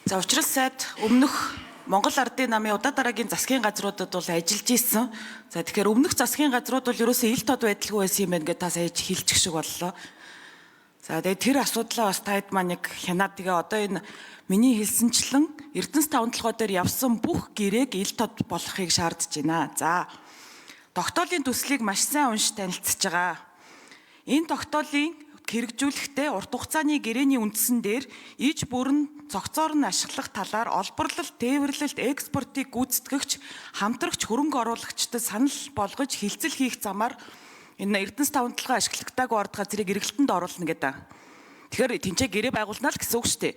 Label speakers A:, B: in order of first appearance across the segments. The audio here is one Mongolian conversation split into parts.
A: За учраас сайд өмнөх Монгол Ардын намын удаа дараагийн засгийн газруудад бол ажиллаж исэн. За тэгэхээр өмнөх засгийн газрууд бол ерөөсөө ил тод байдалгүй байсан юм байна гэдээ та сая хэлчих шиг боллоо. За тэгээд тэр асуудлаа бас таад маань яг хянаад тэгээ одоо энэ миний хэлсэнчлэн Эрдэнэс таван толгой дээр явсан бүх гэрээг ил тод болохыг шаардж байна. За тогтоолын төслийг маш сайн унш танилцж байгаа. Энэ тогтоолын хэрэгжүүлэхдээ урт хугацааны гэрээний үндсэн дээр иж бүрэн цогцоор нь ашиглах талаар олборлолт, тээвэрлэлт, экспортыг гүйцэтгэгч, хамтрагч, хөрөнгө оруулагчдад санал болгож хилцэл хийх замаар энэ Эрдэнэс таван толгой ашиглагтаагүй орд газрыг эргэлтэнд оруулна гэдэг. Тэгэхээр тэнцээ гэрээ байгуулна л гэсэн үг шүү дээ.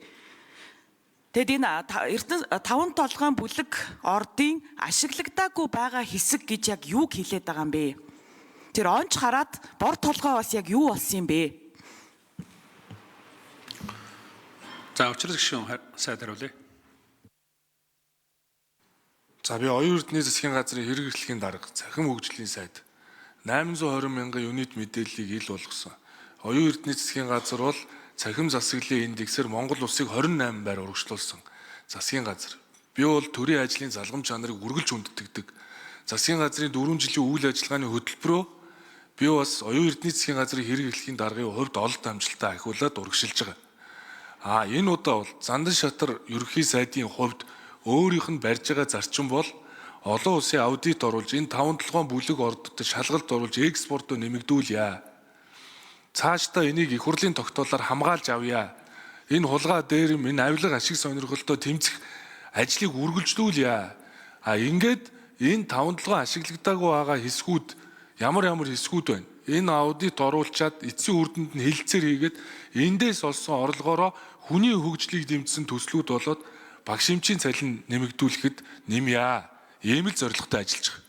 A: Тэгэд энэ Эрдэнэс таван толгойн бүлэг ордын ашиглагдаагүй байгаа хэсэг гэж яг юуг хэлээд байгаа юм бэ? Тэр онч хараад бор толгой бас яг юу болсон юм бэ?
B: За учраас гишүүн сайд хариулъя.
C: За би оюун эрдэнэ засгийн газрын хэрэг эрхлэхийн дарга цахим хөгжлийн сайд 820 мянган юнит мэдээллийг ил болгосон. Оюун эрдэнэ засгийн газар бол цахим засаглалын индексээр Монгол улсыг 28 байр урагшлуулсан засгийн газар. Би бол төрийн ажлын залгамж чанарыг үргэлж хүндэтгдэг. Засгийн газрын 4 жилийн үйл ажиллагааны хөтөлбөрөө би бас оюун эрдэнэ засгийн газрын хэрэг эрхлэхийн даргын хувьд ололт амжилттай ахиулаад урагшилж байгаа. Энэ удаа бол Зандан шатар ерөнхий сайдын хувьд өөрийнх нь барьж байгаа зарчим бол олон улсын аудит оруулж энэ таван толгойн бүлэг ордод шалгалт оруулж экспортоо нэмэгдүүлье. Цаашдаа энийг их хурлын тогтоолоор хамгаалж авъя. Энэ хулгай дээр энэ авилга ашиг сонирхолтой тэмцэх ажлыг үргэлжлүүлье. Ингээд энэ таван толгой ашиглагдаагүй байгаа хэсгүүд ямар хэсгүүд байна? Энэ аудит оруулчаад эцсийн үрдэнд нь хэлэлцээр хийгээд эндээс олсон орлогоороо хүний хөгжлийг дэмжсэн төслүүд болоод багш эмчийн цалин нэмэгдүүлэхэд нэмье. Ийм л зорилготой ажиллаж байгаа.